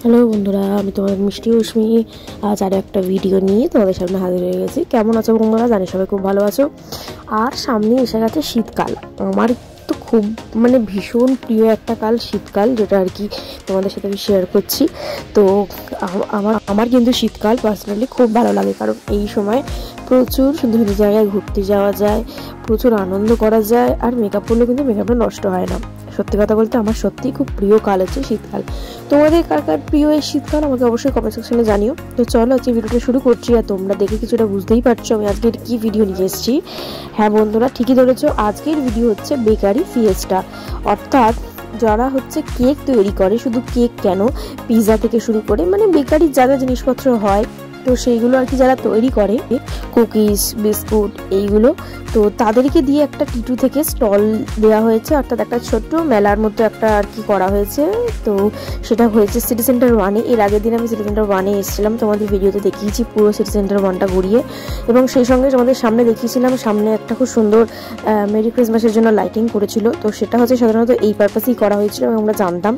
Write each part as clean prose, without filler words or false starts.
Hello বন্ধুরা, আমি তোমাদের মিষ্টি রশ্মি। আজ আরও একটা ভিডিও নিয়ে তোমাদের সামনে হাজির হয়ে গেছি। কেমন আছো বন্ধুরা? জানি সবাই খুব ভালো আছো। আর সামনে এসে গেছে শীতকাল। আমার তো খুব ভীষণ প্রিয় একটা কাল শীতকাল, যেটা আর কি তোমাদের সাথে আমি শেয়ার করছি। তো আমার কিন্তু শীতকাল পার্সোনালি খুব ভালো লাগে, কারণ এই সময় প্রচুর সুন্দর সুন্দর জায়গায় ঘুরতে যাওয়া যায়, প্রচুর আনন্দ করা যায়, আর মেকআপ করলে কিন্তু মেকআপটা নষ্ট হয় না। সত্যি কথা বলতে আমার সত্যিই খুব প্রিয় কাল হচ্ছে শীতকাল। তোমাদের কার কার প্রিয় এই শীতকাল আমাকে অবশ্যই কমেন্ট সেকশনে জানিও। তো চলো আজকে ভিডিওটা শুরু করছি। আর তোমরা দেখে কিছুটা বুঝতেই পারছো আমি আজকের কি ভিডিও নিয়ে এসেছি। হ্যাঁ বন্ধুরা, ঠিকই ধরেছো, আজকের ভিডিও হচ্ছে বেকারি ফিয়েস্টা। অর্থাৎ যারা হচ্ছে কেক তৈরি করে, শুধু কেক কেন, পিৎজা থেকে শুরু করে বেকারির যা যা জিনিসপত্র হয়, তো সেইগুলো আর কি যারা তৈরি করে, কুকিজ, বিস্কুট, এইগুলো, তো তাদেরকে দিয়ে একটা টিটু থেকে স্টল দেওয়া হয়েছে। অর্থাৎ একটা ছোট্ট মেলার মতো একটা আর কি করা হয়েছে। তো সেটা হয়েছে সিটি সেন্টার 1-এ। এর আগের দিন আমি সিটি সেন্টার 1-এ এসেছিলাম, তোমাদের ভিডিওতে দেখিয়েছি পুরো সিটি সেন্টার 1টা ঘুরিয়ে। এবং সেই সঙ্গে আমাদের সামনে দেখিয়েছিলাম, সামনে একটা খুব সুন্দর মেরি ক্রিসমাসের জন্য লাইটিং করেছিল। তো সেটা হচ্ছে সাধারণত এই পারপাসেই করা হয়েছিল এবং আমরা জানতাম।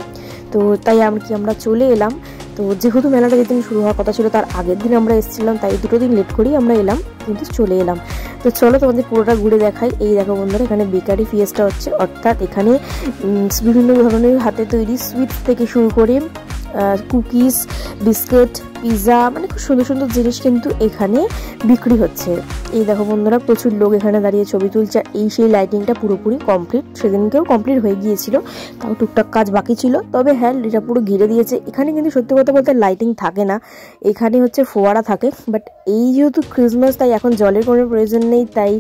তো তাই আমরা চলে এলাম। তো যেহেতু মেলাটা যেদিন শুরু হওয়ার কথা ছিল তার আগের দিন আমরা এসেছিলাম, তাই 2 দিন লেট করেই আমরা এলাম, কিন্তু চলে এলাম। তো চলো তোমাদের পুরোটা ঘুরে দেখাই। এই দেখো বন্ধুরা, এখানে বেকারি ফিয়েস্টা হচ্ছে। অর্থাৎ এখানে বিভিন্ন ধরনের হাতে তৈরি সুইটস থেকে শুরু করে কুকিজ, বিস্কিট, পিৎজা, খুব সুন্দর সুন্দর জিনিস কিন্তু এখানে বিক্রি হচ্ছে। এই দেখো বন্ধুরা, প্রচুর লোক এখানে দাঁড়িয়ে ছবি তুলছে। এই সেই লাইটিংটা পুরোপুরি কমপ্লিট, সেদিনকেও কমপ্লিট হয়ে গিয়েছিল, তাও টুকটাক কাজ বাকি ছিল। তবে হ্যাঁ, এটা পুরো ঘিরে দিয়েছে। এখানে কিন্তু সত্যি কথা বলতে লাইটিং থাকে না, এখানে হচ্ছে ফোয়ারা থাকে। বাট এই যেহেতু ক্রিসমাস, তাই এখন জলের কোনো প্রয়োজন নেই, তাই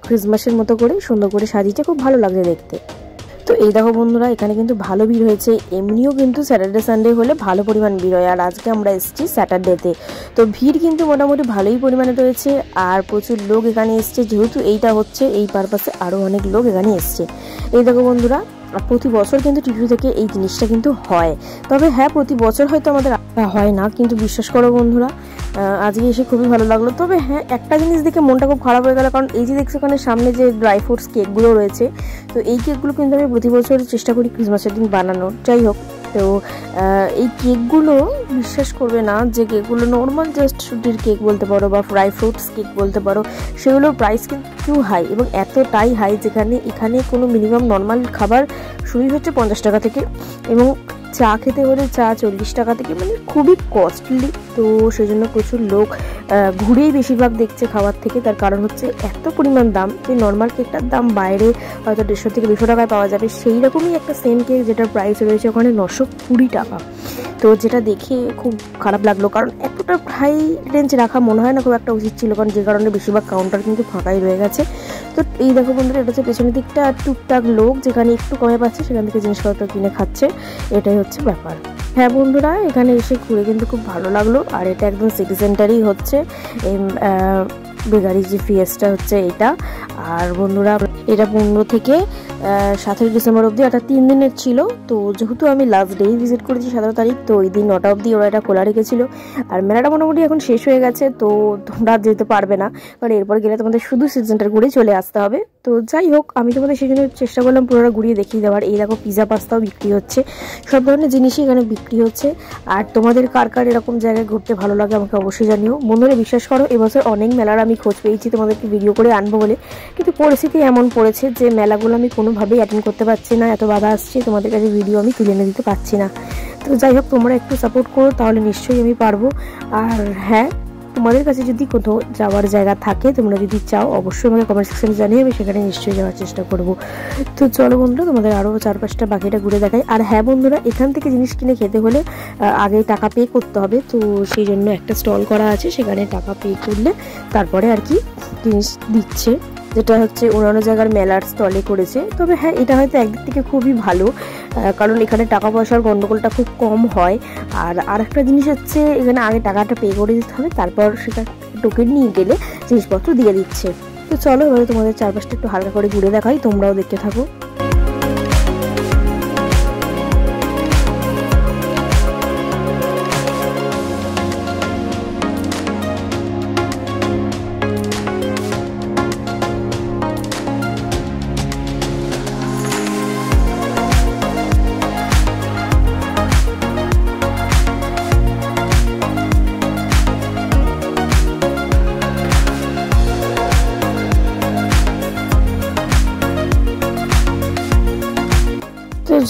ক্রিসমাসের মতো করে সুন্দর করে সাজিয়েছে, খুব ভালো লাগছে দেখতে। তো এই দেখো বন্ধুরা, এখানে কিন্তু ভালো ভিড় হয়েছে। এমনিও কিন্তু স্যাটারডে সানডে হলে ভালো পরিমাণ ভিড় হয়, আর আজকে আমরা এসেছি স্যাটারডেতে, তো ভিড় কিন্তু মোটামুটি ভালোই পরিমাণে রয়েছে। আর প্রচুর লোক এখানে এসছে, যেহেতু এইটা হচ্ছে এই পারপাসে আরও অনেক লোক এখানে এসছে। এই দেখো বন্ধুরা, প্রতি বছর কিন্তু টিটু থেকে এই জিনিসটা কিন্তু হয়। তবে হ্যাঁ, প্রতি বছর হয়তো আমাদের হয় না, কিন্তু বিশ্বাস করো বন্ধুরা, আজকে এসে খুবই ভালো লাগলো। তবে হ্যাঁ, একটা জিনিস দেখে মনটা খুব খারাপ হয়ে গেল, কারণ এই যে দেখছো ওখানে সামনে যে ড্রাই ফ্রুটস কেকগুলো রয়েছে, তো এই কেকগুলো কিন্তু আমি প্রতি বছর চেষ্টা করি ক্রিসমাসের দিন বানানোর। যাই হোক, তো এই কেকগুলো বিশ্বাস করবে না, যে কেকগুলো নর্মাল জাস্ট সুটির কেক বলতে পারো বা ড্রাই ফ্রুটস কেক বলতে পারো, সেগুলোর প্রাইস কিন্তু হাই, এবং এতটাই হাই যেখানে এখানে কোনো মিনিমাম নর্মাল খাবার শুরুই হচ্ছে 50 টাকা থেকে, এবং চা খেতে হলে চা 40 টাকা থেকে, খুবই কস্টলি। তো সেজন্য প্রচুর লোক ঘুরেই বেশিরভাগ দেখছে খাওয়ার থেকে। তার কারণ হচ্ছে এত পরিমাণ দাম, যে নর্মাল কেকটার দাম বাইরে হয়তো 150 থেকে 200 টাকায় পাওয়া যাবে, সেই রকমই একটা সেম কেক যেটার প্রাইস রয়েছে ওখানে 920 টাকা। তো যেটা দেখে খুব খারাপ লাগলো, কারণ এতটা হাই রেঞ্জ রাখা মনে হয় না খুব একটা উচিত ছিল, কারণ যে কারণে বেশিরভাগ কাউন্টার কিন্তু ফাঁকাই রয়ে গেছে। তো এই দেখো বন্ধুরা, এটা হচ্ছে পেছনের দিকটা, টুকটাক লোক যেখানে একটু কমে পাচ্ছে সেখান থেকে জিনিসপত্র কিনে খাচ্ছে, এটাই হচ্ছে ব্যাপার। হ্যাঁ বন্ধুরা, এখানে এসে ঘুরে কিন্তু খুব ভালো লাগলো। আর এটা একদম সিটি সেন্টারেই হচ্ছে বেকারি যে ফিয়েস্টা হচ্ছে এটা। আর বন্ধুরা, এটা 15 থেকে 17 ডিসেম্বর অবধি, এটা 3 দিনের ছিল। তো যেহেতু আমি লাস্ট ডেই ভিজিট করেছি 17 তারিখ, তো ওই দিন 9টা অবধি ওরা এটা খোলা রেখেছিল। আর মেলাটা মোটামুটি এখন শেষ হয়ে গেছে, তো তোমরা যেতে পারবে না, কারণ এরপর গেলে তোমাদের শুধু সিটি সেন্টার ঘুরে চলে আসতে হবে। তো যাই হোক, আমি তোমাদের সেই জন্য চেষ্টা করলাম পুরোটা ঘুরিয়ে দেখিয়ে দেওয়ার। এই দেখো, পিৎজা পাস্তাও বিক্রি হচ্ছে, সব ধরনের জিনিসই এখানে বিক্রি হচ্ছে। আর তোমাদের কার কার এরকম জায়গায় ঘুরতে ভালো লাগে আমাকে অবশ্যই জানিও। বন্ধুরা, বিশ্বাস করো, এবছর অনেক মেলার আমি খোঁজ পেয়েছি তোমাদেরকে ভিডিও করে আনবো বলে, কিন্তু পরিস্থিতি এমন পড়েছে যে মেলাগুলো আমি কোনোভাবেই অ্যাটেন্ড করতে পারছি না, এত বাধা আসছে, তোমাদের কাছে ভিডিও আমি তুলে এনে দিতে পারছি না। তো যাই হোক, তোমরা একটু সাপোর্ট করো, তাহলে নিশ্চয়ই আমি পারবো। আর হ্যাঁ, তোমাদের কাছে যদি কোথাও যাওয়ার জায়গা থাকে, তোমরা যদি চাও, অবশ্যই আমাকে কমেন্ট সেকশনে জানিয়ে, আমি সেখানে নিশ্চয়ই যাওয়ার চেষ্টা করব। তো চলো বন্ধুরা, তোমাদের আরও 4-5টা বাকিটা ঘুরে দেখাই। আর হ্যাঁ বন্ধুরা, এখান থেকে জিনিস কিনে খেতে হলে আগে টাকা পে করতে হবে। তো সেই জন্য একটা স্টল করা আছে, সেখানে টাকা পে করলে তারপরে আর কি জিনিস দিচ্ছে, যেটা হচ্ছে অন্যান্য জায়গার মেলার স্টলে করেছে। তবে হ্যাঁ, এটা হয়তো একদিক থেকে খুবই ভালো, কারণ এখানে টাকা পয়সার গন্ডগোলটা খুব কম হয়। আর একটা জিনিস হচ্ছে, এখানে আগে টাকাটা পে করে দিতে হবে, তারপর সেটা টোকেন নিয়ে গেলে জিনিসপত্র দিয়ে দিচ্ছে। তো চলো এবারে তোমাদের চারপাশটা একটু হালকা করে ঘুরে দেখাই, তোমরাও দেখতে থাকো।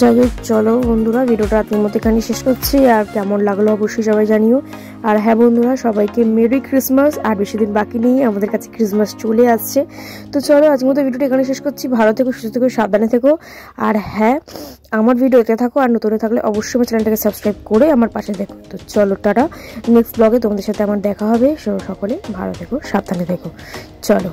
যাই হোক, চলো বন্ধুরা, ভিডিওটা আজকের মতো এখানে শেষ করছি। আর কেমন লাগলো অবশ্যই সবাই জানিও। আর হ্যাঁ বন্ধুরা, সবাইকে মেরি ক্রিসমাস। আর বেশি দিন বাকি নেই, আমাদের কাছে ক্রিসমাস চলে আসছে। তো চলো আজকের মতো ভিডিওটা এখানে শেষ করছি। ভালো থেকো, সুস্থ থেকো, সাবধানে থেকো। আর হ্যাঁ, আমার ভিডিওতে থাকো, আর নতুন থাকলে অবশ্যই আমার চ্যানেলটাকে সাবস্ক্রাইব করে আমার পাশে দেখো। তো চলো টাটা, নেক্সট ব্লগে তোমাদের সাথে আমার দেখা হবে। সকলে ভালো থেকো, সাবধানে থেকো, চলো।